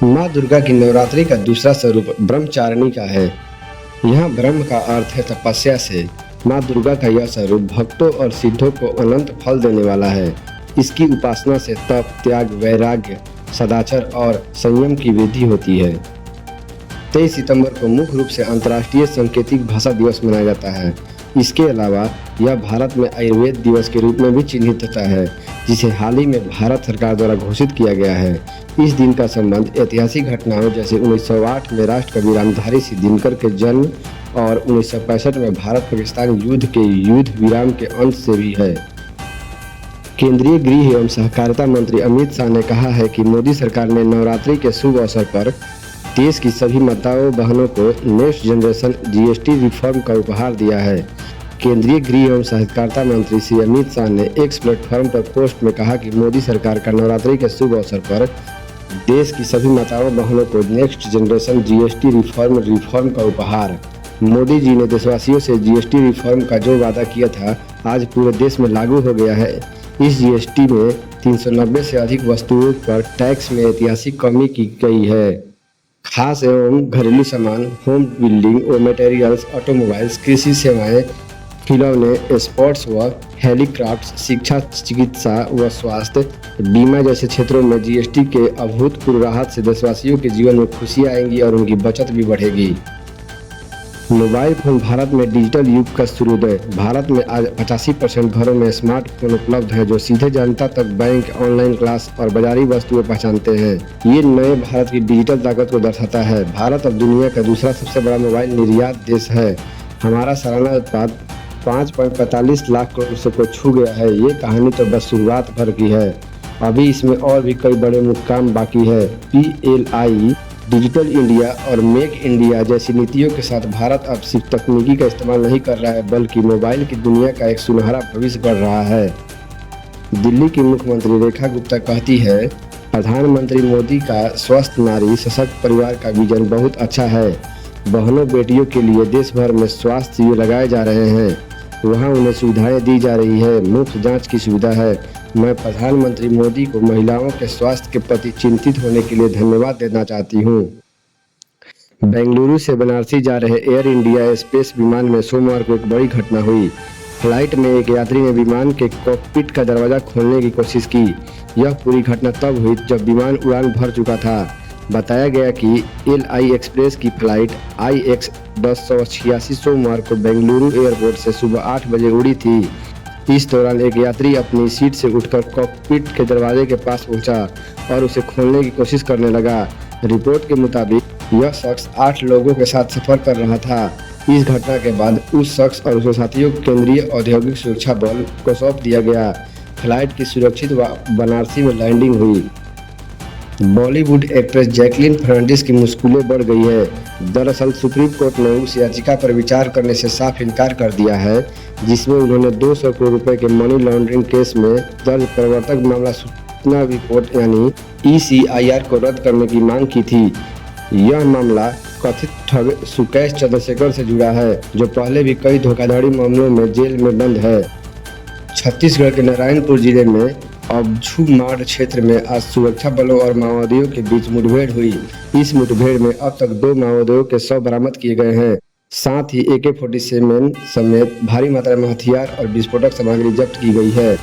माँ दुर्गा की नवरात्रि का दूसरा स्वरूप ब्रह्मचारिणी का है। यहाँ ब्रह्म का अर्थ है तपस्या से। माँ दुर्गा का यह स्वरूप भक्तों और सिद्धों को अनंत फल देने वाला है। इसकी उपासना से तप, त्याग, वैराग्य, सदाचार और संयम की वृद्धि होती है। 23 सितंबर को मुख्य रूप से अंतर्राष्ट्रीय सांकेतिक भाषा दिवस मनाया जाता है। इसके अलावा यह भारत में आयुर्वेद दिवस के रूप में भी चिन्हित होता है, जिसे हाल ही में भारत सरकार द्वारा घोषित किया गया है। इस दिन का संबंध ऐतिहासिक घटनाओं जैसे 1908 में राष्ट्रकवि रामधारी सिंह दिनकर के जन्म और 1965 में भारत पाकिस्तान युद्ध के युद्ध विराम के अंत से भी है। केंद्रीय गृह एवं सहकारिता मंत्री अमित शाह ने कहा है कि मोदी सरकार ने नवरात्रि के शुभ अवसर पर देश की सभी माताओं बहनों को नेक्स्ट जनरेशन जीएसटी रिफॉर्म का उपहार दिया है। केंद्रीय गृह एवं सहकारिता मंत्री श्री अमित शाह ने एक्स प्लेटफॉर्म पर पोस्ट में कहा कि मोदी सरकार का नवरात्रि के शुभ अवसर पर देश की सभी माताओं बहनों को नेक्स्ट जनरेशन जीएसटी रिफॉर्म का उपहार। मोदी जी ने देशवासियों से जीएसटी रिफॉर्म का जो वादा किया था आज पूरे देश में लागू हो गया है। इस जीएसटी में 390 से अधिक वस्तुओं पर टैक्स में ऐतिहासिक कमी की गई है। खास एवं घरेलू सामान, होम बिल्डिंग और मटेरियल्स, ऑटोमोबाइल्स, कृषि सेवाएं, खिलौने, स्पोर्ट्स व हैंडीक्राफ्ट्स, शिक्षा, चिकित्सा व स्वास्थ्य बीमा जैसे क्षेत्रों में जीएसटी के अभूतपूर्व राहत से देशवासियों के जीवन में खुशियां आएंगी और उनकी बचत भी बढ़ेगी। मोबाइल फोन भारत में डिजिटल युग का सूर्योदय। भारत में आज 85% घरों में स्मार्टफोन उपलब्ध है, जो सीधे जनता तक बैंक, ऑनलाइन क्लास और बाजारी वस्तुएं पहचानते हैं। ये नए भारत की डिजिटल ताकत को दर्शाता है। भारत अब दुनिया का दूसरा सबसे बड़ा मोबाइल निर्यात देश है। हमारा सालाना उत्पाद 5.45 लाख करोड़ से को छू गया है। ये कहानी तो बस शुरुआत भर की है, अभी इसमें और भी कई बड़े मुकाम बाकी है। PLI, डिजिटल इंडिया और मेक इंडिया जैसी नीतियों के साथ भारत अब सिर्फ तकनीकी का इस्तेमाल नहीं कर रहा है, बल्कि मोबाइल की दुनिया का एक सुनहरा भविष्य बढ़ रहा है। दिल्ली की मुख्यमंत्री रेखा गुप्ता कहती है, प्रधानमंत्री मोदी का स्वस्थ नारी सशक्त परिवार का विजन बहुत अच्छा है। बहनों बेटियों के लिए देश भर में स्वास्थ्य शिविर लगाए जा रहे हैं। वहाँ उन्हें सुविधाएं दी जा रही है। मुफ्त जांच की सुविधा है। मैं प्रधानमंत्री मोदी को महिलाओं के स्वास्थ्य के प्रति चिंतित होने के लिए धन्यवाद देना चाहती हूँ। बेंगलुरु से बनारसी जा रहे एयर इंडिया स्पेस विमान में सोमवार को एक बड़ी घटना हुई। फ्लाइट में एक यात्री ने विमान के कॉकपिट का दरवाजा खोलने की कोशिश की। यह पूरी घटना तब हुई जब विमान उड़ान भर चुका था। बताया गया कि LI एक्सप्रेस की फ्लाइट IX 1086 सोमवार को बेंगलुरु एयरपोर्ट से सुबह 8 बजे उड़ी थी। इस दौरान एक यात्री अपनी सीट से उठकर कॉकपिट के दरवाजे के पास पहुंचा और उसे खोलने की कोशिश करने लगा। रिपोर्ट के मुताबिक यह शख्स 8 लोगों के साथ सफर कर रहा था। इस घटना के बाद उस शख्स और उसके साथियों को केंद्रीय औद्योगिक सुरक्षा बल को सौंप दिया गया। फ्लाइट की सुरक्षित बनारसी में लैंडिंग हुई। बॉलीवुड एक्ट्रेस जैकलीन फर्नांडिस की मुश्किलें बढ़ गई है। दरअसल सुप्रीम कोर्ट ने उस याचिका पर विचार करने से साफ इनकार कर दिया है, जिसमें उन्होंने 200 करोड़ रुपए के मनी लॉन्ड्रिंग केस में दर्ज प्रवर्तक मामला सूचना रिपोर्ट यानी ECIR को रद्द करने की मांग की थी। यह मामला कथित ठग सुकेश चंद्रशेखर से जुड़ा है, जो पहले भी कई धोखाधड़ी मामलों में जेल में बंद है। छत्तीसगढ़ के नारायणपुर जिले में अबझूमाड़ क्षेत्र में आज सुरक्षा बलों और माओवादियों के बीच मुठभेड़ हुई। इस मुठभेड़ में अब तक 2 माओवादियों के शव बरामद किए गए हैं। साथ ही AK-47 समेत भारी मात्रा में हथियार और विस्फोटक सामग्री जब्त की गई है।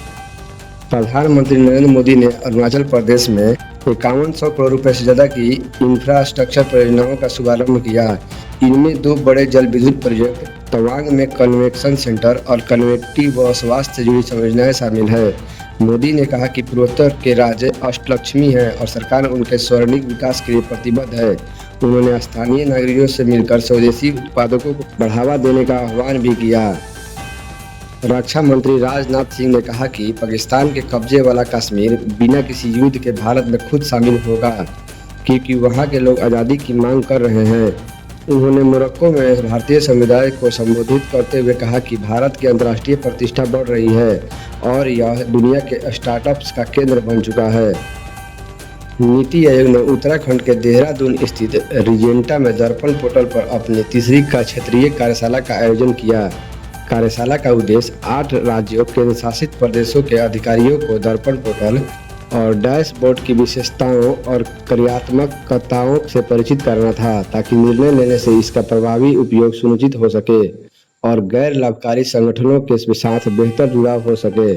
प्रधानमंत्री नरेंद्र मोदी ने अरुणाचल प्रदेश में 5100 करोड़ रुपए से ज्यादा की इंफ्रास्ट्रक्चर परियोजनाओं का शुभारंभ किया। इनमें 2 बड़े जल विद्युत प्रोजेक्ट, तवांग में कन्वेक्शन सेंटर और कनेक्टिविटी व स्वास्थ्य से जुड़ी परियोजनाएं शामिल है। मोदी ने कहा कि पूर्वोत्तर के राज्य अष्टलक्ष्मी हैं और सरकार उनके स्वर्णिम विकास के लिए प्रतिबद्ध है। उन्होंने स्थानीय नागरिकों से मिलकर स्वदेशी उत्पादों को बढ़ावा देने का आह्वान भी किया। रक्षा मंत्री राजनाथ सिंह ने कहा कि पाकिस्तान के कब्जे वाला कश्मीर बिना किसी युद्ध के भारत में खुद शामिल होगा, क्योंकि वहां के लोग आज़ादी की मांग कर रहे हैं। उन्होंने मोरक्को में भारतीय समुदाय को संबोधित करते हुए कहा कि भारत की अंतर्राष्ट्रीय प्रतिष्ठा बढ़ रही है और यह दुनिया के स्टार्टअप्स का केंद्र बन चुका है। नीति आयोग ने उत्तराखंड के देहरादून स्थित रिजेंटा में दर्पण पोर्टल पर अपनी तीसरी क्षेत्रीय कार्यशाला का आयोजन किया। कार्यशाला का उद्देश्य 8 राज्यों केंद्र शासित प्रदेशों के अधिकारियों को दर्पण पोर्टल और डैशबोर्ड की विशेषताओं और कार्यात्मकताओं से परिचित करना था, ताकि निर्णय लेने से इसका प्रभावी उपयोग सुनिश्चित हो सके और गैर लाभकारी संगठनों के साथ बेहतर जुड़ाव हो सके।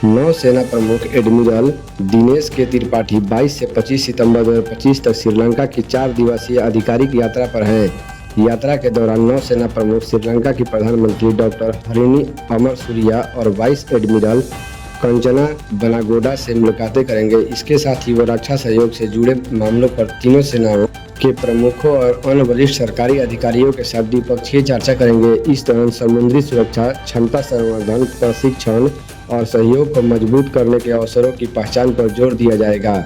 नौसेना प्रमुख एडमिरल दिनेश के त्रिपाठी 22 से 25 सितंबर 2025 तक श्रीलंका की 4 दिवसीय आधिकारिक यात्रा पर हैं। यात्रा के दौरान नौसेना प्रमुख श्रीलंका की प्रधानमंत्री डॉक्टर हरिनी अमरसूरिया और वाइस एडमिरल कंचना बनागोडा से मुलाकातें करेंगे। इसके साथ ही वो रक्षा सहयोग से जुड़े मामलों पर तीनों सेनाओं के प्रमुखों और अन्य वरिष्ठ सरकारी अधिकारियों के साथ द्विपक्षीय चर्चा करेंगे। इस दौरान समुद्री सुरक्षा, क्षमता संवर्धन, प्रशिक्षण और सहयोग को मजबूत करने के अवसरों की पहचान पर जोर दिया जाएगा।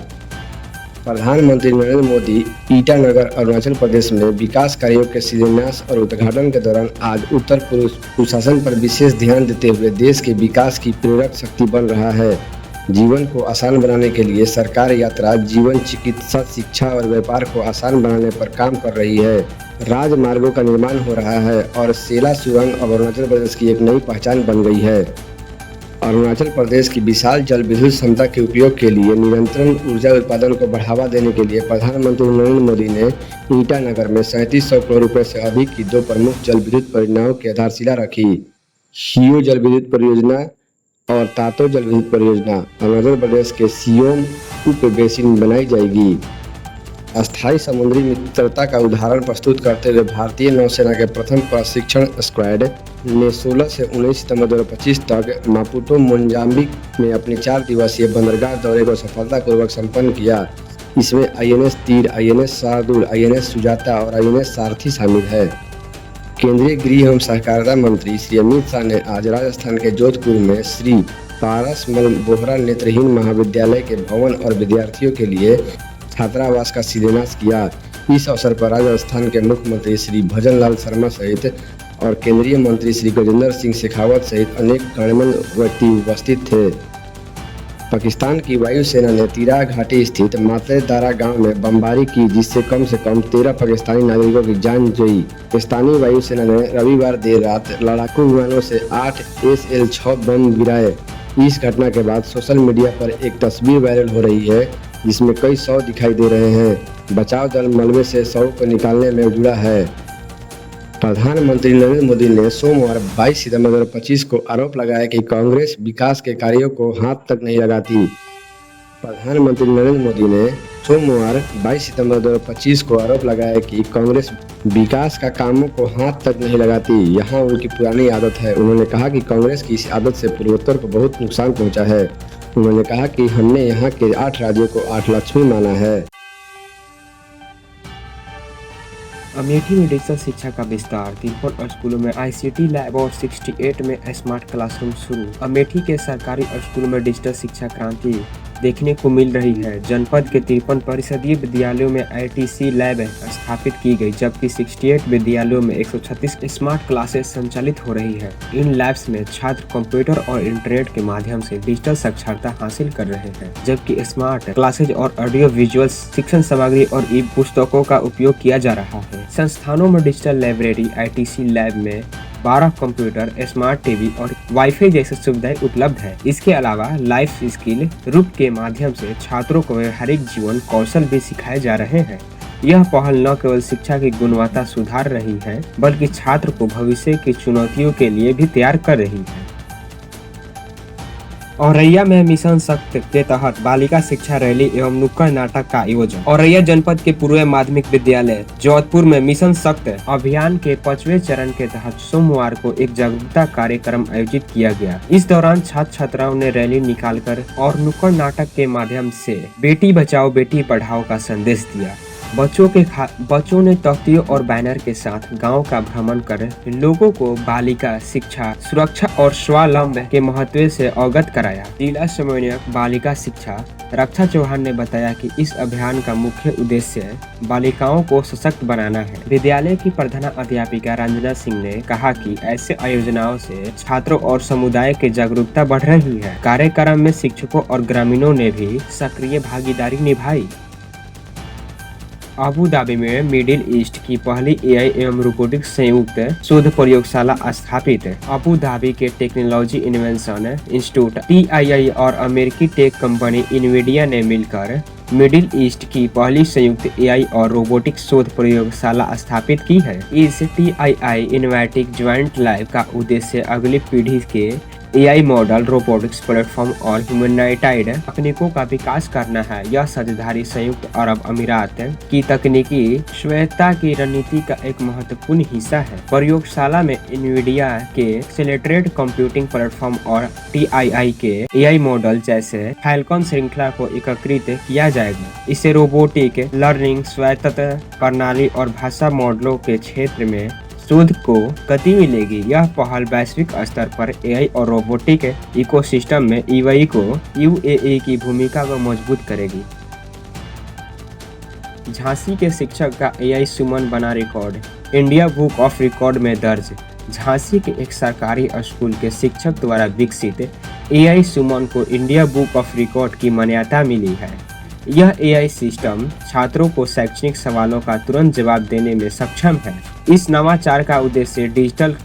प्रधानमंत्री नरेंद्र मोदी ईटानगर, अरुणाचल प्रदेश में विकास कार्यों के शिलान्यास और उद्घाटन के दौरान आज उत्तर पूर्व कुशासन पर विशेष ध्यान देते हुए देश के विकास की प्रेरक शक्ति बन रहा है। जीवन को आसान बनाने के लिए सरकार यात्रा, जीवन, चिकित्सा, शिक्षा और व्यापार को आसान बनाने पर काम कर रही है। राजमार्गों का निर्माण हो रहा है और सेला सुरंग अब अरुणाचल प्रदेश की एक नई पहचान बन गई है। अरुणाचल प्रदेश की विशाल जल विद्युत क्षमता के उपयोग के लिए निरंतर ऊर्जा उत्पादन को बढ़ावा देने के लिए प्रधानमंत्री नरेंद्र मोदी ने ईटानगर में 3700 करोड़ रुपए से अधिक की 2 प्रमुख जल विद्युत परियोजनाओं की आधारशिला रखी। शियो जल विद्युत परियोजना और तातो जल विद्युत परियोजना अरुणाचल प्रदेश के सियोम उप बेसिन में बनाई जाएगी। अस्थायी समुद्री मित्रता का उदाहरण प्रस्तुत करते हुए भारतीय नौसेना के प्रथम प्रशिक्षण स्क्वाड ने 16 से 19 सितंबर 2025 तक मापुटो, मोजाम्बिक में अपने 4 दिवसीय बंदरगाह दौरे को सफलतापूर्वक संपन्न किया। इसमें INS तीर, INS शार्दुल, INS सुजाता और INS सारथी शामिल है। केंद्रीय गृह एवं सहकारिता मंत्री श्री अमित शाह ने आज राजस्थान के जोधपुर में श्री पारसमल बोहरा नेत्रहीन महाविद्यालय के भवन और विद्यार्थियों के लिए छात्रावास का शिलान्यास किया। इस अवसर पर राजस्थान के मुख्यमंत्री श्री भजनलाल शर्मा सहित और केंद्रीय मंत्री श्री गजेंद्र सिंह शेखावत सहित अनेक गणमान्य व्यक्ति उपस्थित थे। पाकिस्तान की वायुसेना ने तिराह घाटी स्थित मातेदारा गांव में बमबारी की, जिससे कम से कम 13 पाकिस्तानी नागरिकों की जान गई। स्थानीय वायुसेना ने रविवार देर रात लड़ाकू विमानों से 8 SL-6 बम गिराए। इस घटना के बाद सोशल मीडिया पर एक तस्वीर वायरल हो रही है, जिसमें कई शव दिखाई दे रहे हैं। बचाव दल मलबे से शव को निकालने में जुड़ा है। प्रधानमंत्री नरेंद्र मोदी ने सोमवार 22 सितंबर 2025 को आरोप लगाया कि कांग्रेस विकास के कार्यों को हाथ तक नहीं लगाती। प्रधानमंत्री नरेंद्र मोदी ने सोमवार 22 सितंबर 2025 को आरोप लगाया कि कांग्रेस विकास का कामों को हाथ तक नहीं लगाती। यहां उनकी पुरानी आदत है। उन्होंने कहा कि कांग्रेस की इस आदत से पूर्वोत्तर को बहुत नुकसान पहुंचा है। उन्होंने कहा कि हमने यहाँ के 8 राज्यों को 8 लक्ष्मी माना है। अमेठी में डिजिटल शिक्षा का विस्तार, 53 स्कूलों में ICT लैब और 68 में स्मार्ट क्लासरूम शुरू। अमेठी के सरकारी स्कूलों में डिजिटल शिक्षा क्रांति देखने को मिल रही है। जनपद के 53 परिषदीय विद्यालयों में ITC लैब स्थापित की गई, जबकि 68 विद्यालयों में 136 स्मार्ट क्लासेस संचालित हो रही है। इन लैब्स में छात्र कंप्यूटर और इंटरनेट के माध्यम से डिजिटल साक्षरता हासिल कर रहे हैं, जबकि स्मार्ट क्लासेज और ऑडियो विजुअल शिक्षण सामग्री और ई पुस्तकों का उपयोग किया जा रहा है। संस्थानों में डिजिटल लाइब्रेरी ITC लैब में 12 कंप्यूटर, स्मार्ट टीवी और वाईफाई जैसी सुविधाएं उपलब्ध है। इसके अलावा लाइफ स्किल रूप के माध्यम से छात्रों को व्यवहारिक जीवन कौशल भी सिखाए जा रहे हैं। यह पहल न केवल शिक्षा की गुणवत्ता सुधार रही है, बल्कि छात्र को भविष्य की चुनौतियों के लिए भी तैयार कर रही है। औरैया में मिशन शक्ति के तहत बालिका शिक्षा रैली एवं नुक्कड़ नाटक का आयोजन। औरैया जनपद के पूर्व माध्यमिक विद्यालय जोधपुर में मिशन शक्ति अभियान के 5वें चरण के तहत सोमवार को एक जागरूकता कार्यक्रम आयोजित किया गया। इस दौरान छात्र छात्राओं ने रैली निकालकर और नुक्कड़ नाटक के माध्यम से बेटी बचाओ बेटी पढ़ाओ का संदेश दिया। बच्चों ने तख्तियों और बैनर के साथ गांव का भ्रमण कर लोगों को बालिका शिक्षा, सुरक्षा और स्वावलंबन के महत्व से अवगत कराया। जिला समन्वयक बालिका शिक्षा रक्षा चौहान ने बताया कि इस अभियान का मुख्य उद्देश्य बालिकाओं को सशक्त बनाना है। विद्यालय की प्रधान अध्यापिका रंजना सिंह ने कहा कि ऐसे आयोजनों से छात्रों और समुदाय की जागरूकता बढ़ रही है। कार्यक्रम में शिक्षकों और ग्रामीणों ने भी सक्रिय भागीदारी निभाई। अबू धाबी में मिडिल ईस्ट की पहली एआई एवं रोबोटिक्स संयुक्त शोध प्रयोगशाला स्थापित। अबू धाबी के टेक्नोलॉजी इन्वेंशन इंस्टीट्यूट TII और अमेरिकी टेक कंपनी इन्विडिया ने मिलकर मिडिल ईस्ट की पहली संयुक्त एआई और रोबोटिक्स शोध प्रयोगशाला स्थापित की है। इस TII इनोवेटिव ज्वाइंट लैब का उद्देश्य अगली पीढ़ी के एआई मॉडल, रोबोटिक्स प्लेटफॉर्म और ह्यूमनॉइड तकनीकों का विकास करना है। यह साझेदारी संयुक्त अरब अमीरात की तकनीकी स्वायत्तता की रणनीति का एक महत्वपूर्ण हिस्सा है। प्रयोगशाला में इन्विडिया के एक्सेलरेटेड कंप्यूटिंग प्लेटफॉर्म और TII के एआई मॉडल जैसे फैल्कन श्रृंखला को एकीकृत किया जाएगा। इससे रोबोटिक लर्निंग, स्वायत्त प्रणाली और भाषा मॉडलों के क्षेत्र में शोध को गति मिलेगी। यह पहल वैश्विक स्तर पर एआई और रोबोटिक इकोसिस्टम में EY को UAE की भूमिका को मजबूत करेगी। झांसी के शिक्षक का एआई सुमन बना record. India book of record में दर्ज। झांसी के एक सरकारी स्कूल के शिक्षक द्वारा विकसित एआई सुमन को इंडिया बुक ऑफ रिकॉर्ड की मान्यता मिली है। यह एआई सिस्टम छात्रों को शैक्षणिक सवालों का तुरंत जवाब देने में सक्षम है। इस नवाचार का उद्देश्य डिजिटल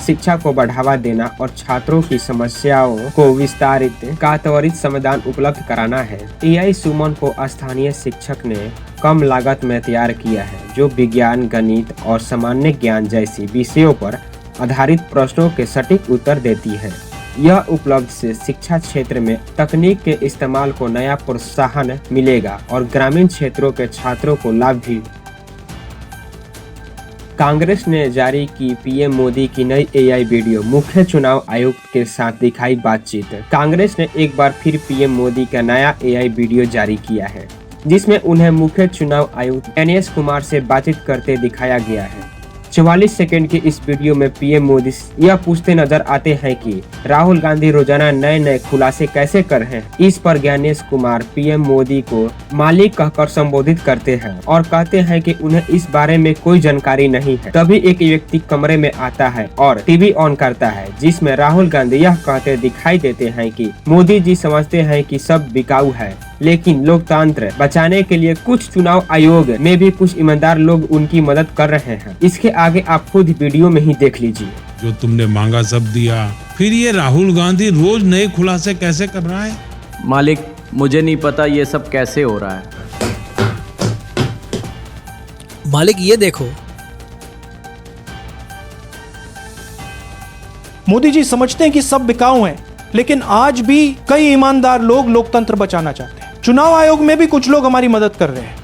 शिक्षा को बढ़ावा देना और छात्रों की समस्याओं को विस्तारित का त्वरित समाधान उपलब्ध कराना है। एआई सुमन को स्थानीय शिक्षक ने कम लागत में तैयार किया है, जो विज्ञान, गणित और सामान्य ज्ञान जैसी विषयों पर आधारित प्रश्नों के सटीक उत्तर देती है। यह उपलब्धि से शिक्षा क्षेत्र में तकनीक के इस्तेमाल को नया प्रोत्साहन मिलेगा और ग्रामीण क्षेत्रों के छात्रों को लाभ भी। कांग्रेस ने जारी की पीएम मोदी की नई एआई वीडियो। मुख्य चुनाव आयुक्त के साथ दिखाई बातचीत। कांग्रेस ने एक बार फिर पीएम मोदी का नया एआई वीडियो जारी किया है, जिसमें उन्हें मुख्य चुनाव आयुक्त NS कुमार से बातचीत करते दिखाया गया है। 44 सेकंड के इस वीडियो में पीएम मोदी यह पूछते नजर आते हैं कि राहुल गांधी रोजाना नए नए खुलासे कैसे कर रहे हैं। इस पर ज्ञानेश कुमार पीएम मोदी को मालिक कहकर संबोधित करते हैं और कहते हैं कि उन्हें इस बारे में कोई जानकारी नहीं है। तभी एक व्यक्ति कमरे में आता है और टीवी ऑन करता है, जिसमें राहुल गांधी यह कहते दिखाई देते हैं कि मोदी जी समझते हैं कि सब बिकाऊ है, लेकिन लोकतंत्र बचाने के लिए कुछ चुनाव आयोग में भी कुछ ईमानदार लोग उनकी मदद कर रहे हैं। इसके आगे आप खुद वीडियो में ही देख लीजिए। जो तुमने मांगा सब दिया, फिर ये राहुल गांधी रोज नए खुलासे कैसे कर रहा है? मालिक, मुझे नहीं पता ये सब कैसे हो रहा है। मालिक ये देखो। मोदी जी समझते हैं कि सब बिकाऊ हैं, लेकिन आज भी कई ईमानदार लोग लोकतंत्र बचाना चाहते हैं। चुनाव आयोग में भी कुछ लोग हमारी मदद कर रहे हैं।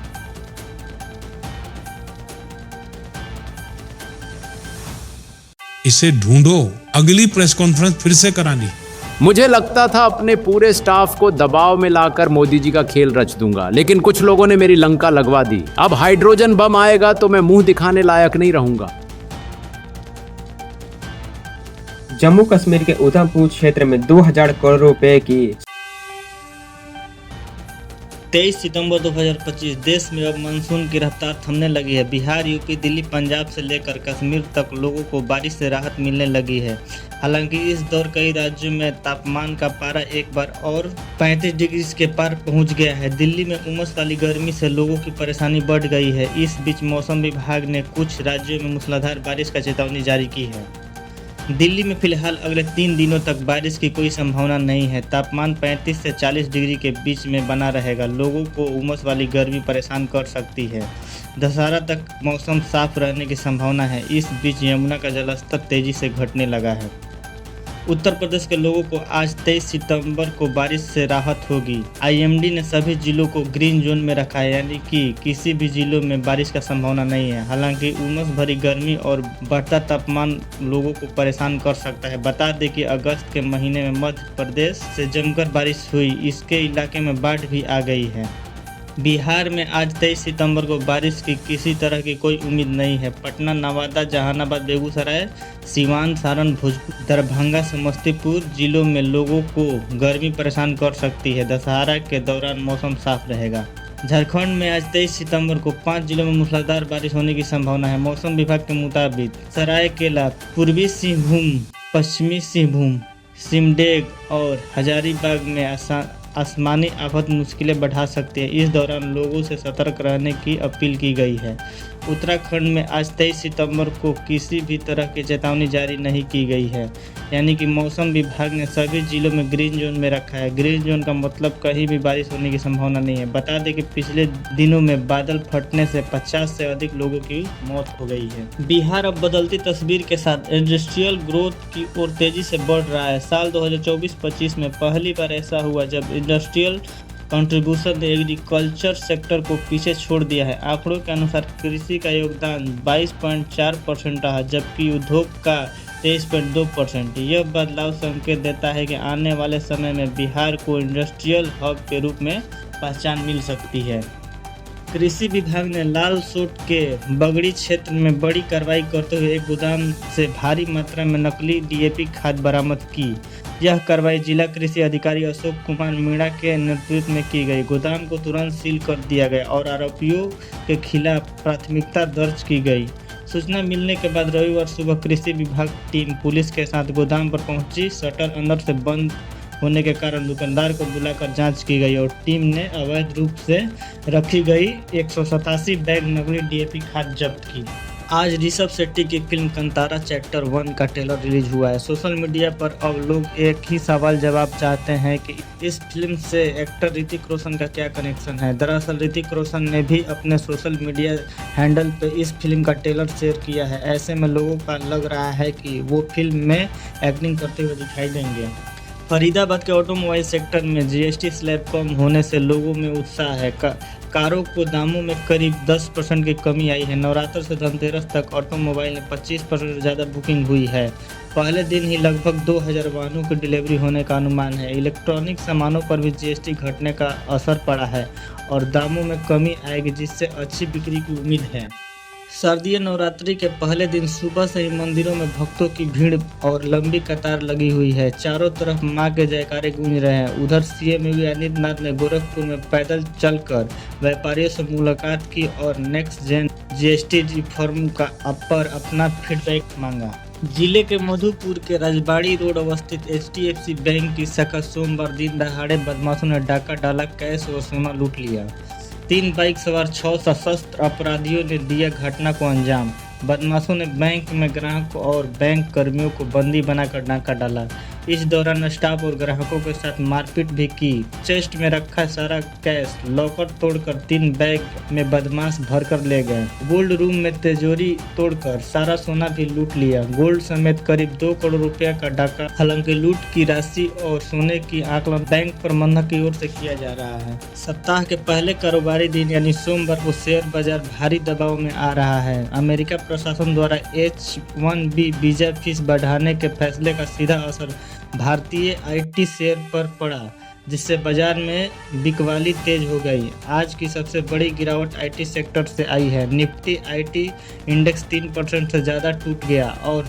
इसे ढूंढो, अगली प्रेस कॉन्फ्रेंस फिर से करानी। मुझे लगता था अपने पूरे स्टाफ को दबाव में लाकर मोदी जी का खेल रच दूंगा, लेकिन कुछ लोगों ने मेरी लंका लगवा दी। अब हाइड्रोजन बम आएगा तो मैं मुंह दिखाने लायक नहीं रहूंगा। जम्मू कश्मीर के उधमपुर क्षेत्र में 2000 करोड़ रुपए की 23 सितंबर 2025 देश में अब मानसून की रफ्तार थमने लगी है। बिहार, यूपी, दिल्ली, पंजाब से लेकर कश्मीर तक लोगों को बारिश से राहत मिलने लगी है। हालांकि इस दौर कई राज्यों में तापमान का पारा एक बार और 35 डिग्री के पार पहुंच गया है। दिल्ली में उमस वाली गर्मी से लोगों की परेशानी बढ़ गई है। इस बीच मौसम विभाग ने कुछ राज्यों में मूसलाधार बारिश का चेतावनी जारी की है। दिल्ली में फिलहाल अगले 3 दिनों तक बारिश की कोई संभावना नहीं है। तापमान 35 से 40 डिग्री के बीच में बना रहेगा। लोगों को उमस वाली गर्मी परेशान कर सकती है। दशहरा तक मौसम साफ रहने की संभावना है। इस बीच यमुना का जलस्तर तेजी से घटने लगा है। उत्तर प्रदेश के लोगों को आज 23 सितंबर को बारिश से राहत होगी। IMD ने सभी जिलों को ग्रीन जोन में रखा है, यानी कि किसी भी जिलों में बारिश का संभावना नहीं है। हालांकि उमस भरी गर्मी और बढ़ता तापमान लोगों को परेशान कर सकता है। बता दें कि अगस्त के महीने में मध्य प्रदेश से जमकर बारिश हुई। इसके इलाके में बाढ़ भी आ गई है। बिहार में आज 23 सितंबर को बारिश की किसी तरह की कोई उम्मीद नहीं है। पटना, नवादा, जहानाबाद, बेगूसराय, सीवान, सारण, भोजपुर, दरभंगा, समस्तीपुर जिलों में लोगों को गर्मी परेशान कर सकती है। दशहरा के दौरान मौसम साफ रहेगा। झारखंड में आज 23 सितंबर को 5 जिलों में मूसलाधार बारिश होने की संभावना है। मौसम विभाग के मुताबिक सरायकेला, पूर्वी सिंहभूम, पश्चिमी सिंहभूम, सिमडेग और हजारीबाग में आसमानी आफत मुश्किलें बढ़ा सकती है। इस दौरान लोगों से सतर्क रहने की अपील की गई है। उत्तराखंड में आज 23 सितंबर को किसी भी तरह की चेतावनी जारी नहीं की गई है, यानी कि मौसम विभाग ने सभी जिलों में ग्रीन जोन में रखा है। ग्रीन जोन का मतलब कहीं भी बारिश होने की संभावना नहीं है। बता दें कि पिछले दिनों में बादल फटने से 50 से अधिक लोगों की मौत हो गई है। बिहार अब बदलती तस्वीर के साथ इंडस्ट्रियल ग्रोथ की ओर तेजी से बढ़ रहा है। साल 2024-25 में पहली बार ऐसा हुआ जब इंडस्ट्रियल कंट्रीब्यूशन ने एग्रीकल्चर सेक्टर को पीछे छोड़ दिया है। आंकड़ों के अनुसार कृषि का योगदान 22.4% रहा, जबकि उद्योग का 23.2%। यह बदलाव संकेत देता है कि आने वाले समय में बिहार को इंडस्ट्रियल हब के रूप में पहचान मिल सकती है। कृषि विभाग ने लाल सोट के बगड़ी क्षेत्र में बड़ी कार्रवाई करते हुए एक गोदाम से भारी मात्रा में नकली डीएपी खाद बरामद की। यह कार्रवाई जिला कृषि अधिकारी अशोक कुमार मीणा के नेतृत्व में की गई। गोदाम को तुरंत सील कर दिया गया और आरोपियों के खिलाफ प्राथमिकता दर्ज की गई। सूचना मिलने के बाद रविवार सुबह कृषि विभाग टीम पुलिस के साथ गोदाम पर पहुंची। शटर अंदर से बंद होने के कारण दुकानदार को बुलाकर जांच की गई और टीम ने अवैध रूप से रखी गई 187 बैग नकली डीएपी खाद जब्त की। आज ऋषभ शेट्टी की फिल्म कंतारा चैप्टर 1 का ट्रेलर रिलीज हुआ है। सोशल मीडिया पर अब लोग एक ही सवाल जवाब चाहते हैं कि इस फिल्म से एक्टर ऋतिक रोशन का क्या कनेक्शन है। दरअसल ऋतिक रोशन ने भी अपने सोशल मीडिया हैंडल पे इस फिल्म का ट्रेलर शेयर किया है। ऐसे में लोगों का लग रहा है कि वो फिल्म में एक्टिंग करते हुए दिखाई देंगे। फरीदाबाद के ऑटोमोबाइल सेक्टर में जीएसटी स्लैब कम होने से लोगों में उत्साह है। कारों को दामों में करीब 10% की कमी आई है। नवरात्र से धनतेरस तक ऑटोमोबाइल में 25% से ज़्यादा बुकिंग हुई है। पहले दिन ही लगभग 2000 वाहनों की डिलीवरी होने का अनुमान है। इलेक्ट्रॉनिक सामानों पर भी जीएसटी घटने का असर पड़ा है और दामों में कमी आएगी, जिससे अच्छी बिक्री की उम्मीद है। शारदीय नवरात्रि के पहले दिन सुबह से ही मंदिरों में भक्तों की भीड़ और लंबी कतार लगी हुई है। चारों तरफ मां के जयकारे गूंज रहे हैं। उधर सीएम योगी आदित्यनाथ ने गोरखपुर में पैदल चलकर व्यापारियों से मुलाकात की और नेक्स्ट जेन जीएसटी रिफॉर्म का पर अपना फीडबैक मांगा। जिले के मधुपुर के राजबाड़ी रोड अवस्थित एचडीएफसी बैंक की शाखा सोमवार दिन दहाड़े बदमाशों ने डाका डाला, कैश और सोना लूट लिया। 3 बाइक सवार 6 सशस्त्र अपराधियों ने दिया घटना को अंजाम। बदमाशों ने बैंक में ग्राहकों और बैंक कर्मियों को बंदी बनाकर डाका डाला। इस दौरान स्टाफ और ग्राहकों के साथ मारपीट भी की। चेस्ट में रखा सारा कैश लॉकर तोड़कर 3 बैग में बदमाश भरकर ले गए। गोल्ड रूम में तिजोरी तोड़कर सारा सोना भी लूट लिया। गोल्ड समेत करीब 2 करोड़ रुपया का डाका। हालांकि लूट की राशि और सोने की आकलन बैंक प्रबंधक की ओर से किया जा रहा है। सप्ताह के पहले कारोबारी दिन यानी सोमवार को शेयर बाजार भारी दबाव में आ रहा है। अमेरिका प्रशासन द्वारा H-1B वीजा फीस बढ़ाने के फैसले का सीधा असर भारतीय आईटी शेयर पर पड़ा, जिससे बाजार में बिकवाली तेज हो गई। आज की सबसे बड़ी गिरावट आईटी सेक्टर से आई है। निफ्टी आईटी इंडेक्स 3% से ज़्यादा टूट गया और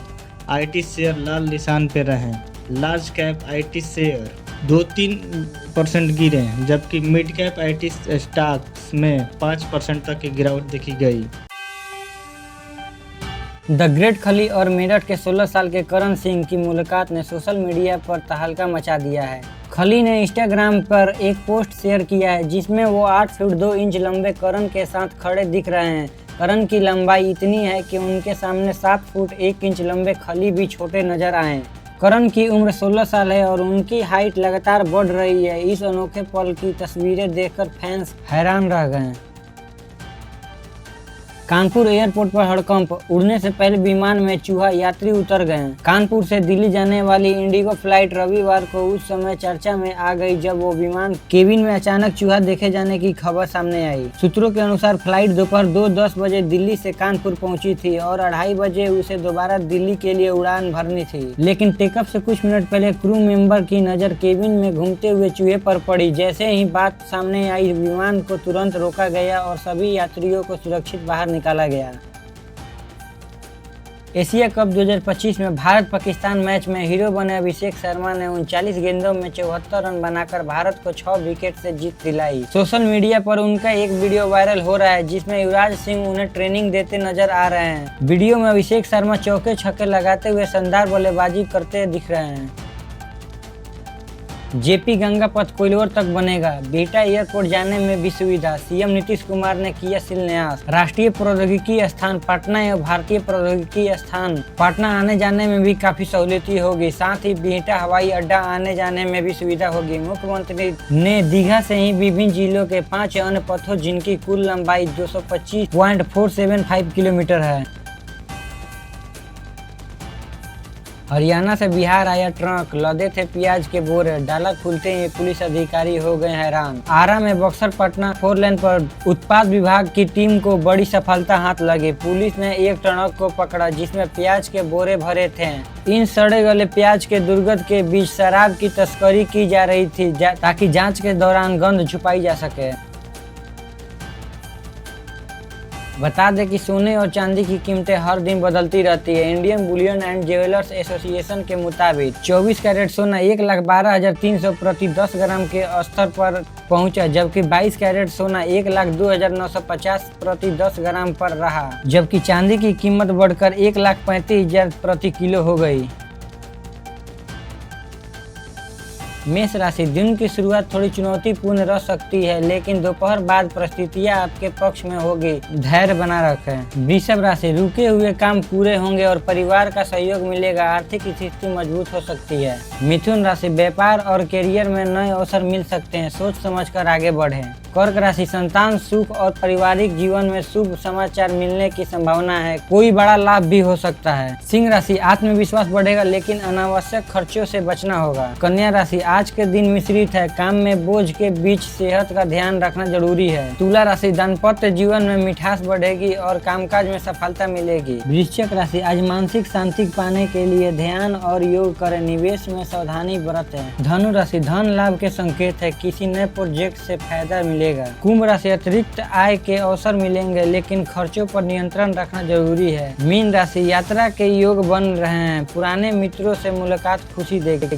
आईटी शेयर लाल निशान पर रहे। लार्ज कैप आईटी शेयर 2-3% गिरे, जबकि मिड कैप आईटी स्टॉक्स में 5% तक की गिरावट देखी गई। द ग्रेट खली और मेरठ के 16 साल के करण सिंह की मुलाकात ने सोशल मीडिया पर तहलका मचा दिया है। खली ने इंस्टाग्राम पर एक पोस्ट शेयर किया है जिसमें वो 8 फीट 2 इंच लंबे करण के साथ खड़े दिख रहे हैं। करण की लंबाई इतनी है कि उनके सामने 7 फुट 1 इंच लंबे खली भी छोटे नजर आए। करण की उम्र 16 साल है और उनकी हाइट लगातार बढ़ रही है। इस अनोखे पल की तस्वीरें देखकर फैंस हैरान रह गए। कानपुर एयरपोर्ट पर हड़कंप, उड़ने से पहले विमान में चूहा, यात्री उतर गए। कानपुर से दिल्ली जाने वाली इंडिगो फ्लाइट रविवार को उस समय चर्चा में आ गई जब वो विमान केबिन में अचानक चूहा देखे जाने की खबर सामने आई। सूत्रों के अनुसार फ्लाइट दोपहर 2:10 बजे दिल्ली से कानपुर पहुंची थी और 2:30 बजे उसे दोबारा दिल्ली के लिए उड़ान भरनी थी। लेकिन टेकअप से कुछ मिनट पहले क्रू मेंबर की नजर केबिन में घूमते हुए चूहे पर पड़ी। जैसे ही बात सामने आई, विमान को तुरंत रोका गया और सभी यात्रियों को सुरक्षित बाहर निकाला गया। एशिया कप 2025 में भारत पाकिस्तान मैच में हीरो बने अभिषेक शर्मा ने 39 गेंदों में 74 रन बनाकर भारत को 6 विकेट से जीत दिलाई। सोशल मीडिया पर उनका एक वीडियो वायरल हो रहा है जिसमें युवराज सिंह उन्हें ट्रेनिंग देते नजर आ रहे हैं। वीडियो में अभिषेक शर्मा चौके छक्के लगाते हुए शानदार बल्लेबाजी करते दिख रहे हैं। जेपी गंगा पथ कोइलवर तक बनेगा। बिहटा एयरपोर्ट जाने में भी सुविधा, सीएम नीतीश कुमार ने किया शिलान्यास। राष्ट्रीय प्रौद्योगिकी स्थान पटना एवं भारतीय प्रौद्योगिकी स्थान पटना आने जाने में भी काफी सहूलियत होगी। साथ ही बिहटा हवाई अड्डा आने जाने में भी सुविधा होगी। मुख्यमंत्री ने दीघा से ही विभिन्न जिलों के 5 अन्य पथों जिनकी कुल लंबाई 225.475 किलोमीटर है। हरियाणा से बिहार आया ट्रक, लदे थे प्याज के बोरे, डाला खुलते ही पुलिस अधिकारी हो गए हैरान। आरा में बक्सर पटना 4 लेन पर उत्पाद विभाग की टीम को बड़ी सफलता हाथ लगी। पुलिस ने एक ट्रक को पकड़ा जिसमें प्याज के बोरे भरे थे। इन सड़े गले प्याज के दुर्गंध के बीच शराब की तस्करी की जा रही थी ताकि जांच के दौरान गंध छुपाई जा सके। बता दें कि सोने और चांदी की कीमतें हर दिन बदलती रहती है। Indian Boolean and jewellers association के मुताबिक 24 कैरेट सोना 1,12,300 प्रति 10 ग्राम के स्तर पर पहुंचा, जबकि 22 कैरेट सोना 1,02,950 प्रति 10 ग्राम पर रहा, जबकि चांदी की कीमत बढ़कर 1,35,000 प्रति किलो हो गई। मेष राशि, दिन की शुरुआत थोड़ी चुनौतीपूर्ण रह सकती है, लेकिन दोपहर बाद परिस्थितियां आपके पक्ष में होगी। धैर्य बना रखें। वृषभ राशि, रुके हुए काम पूरे होंगे और परिवार का सहयोग मिलेगा। आर्थिक स्थिति मजबूत हो सकती है। मिथुन राशि, व्यापार और कैरियर में नए अवसर मिल सकते हैं, सोच समझकर आगे बढ़ें। कर्क राशि, संतान सुख और पारिवारिक जीवन में शुभ समाचार मिलने की संभावना है, कोई बड़ा लाभ भी हो सकता है। सिंह राशि, आत्मविश्वास बढ़ेगा लेकिन अनावश्यक खर्चों से बचना होगा। कन्या राशि, आज के दिन मिश्रित है, काम में बोझ के बीच सेहत का ध्यान रखना जरूरी है। तुला राशि, दाम्पत्य जीवन में मिठास बढ़ेगी और कामकाज में सफलता मिलेगी। वृश्चिक राशि, आज मानसिक शांति पाने के लिए ध्यान और योग करें, निवेश में सावधानी बरतें। धनु राशि, धन लाभ के संकेत है, किसी नए प्रोजेक्ट से फायदा मिलेगा। कुंभ राशि, अतिरिक्त आय के अवसर मिलेंगे लेकिन खर्चों पर नियंत्रण रखना जरूरी है। मीन राशि, यात्रा के योग बन रहे हैं, पुराने मित्रों से मुलाकात खुशी देगी।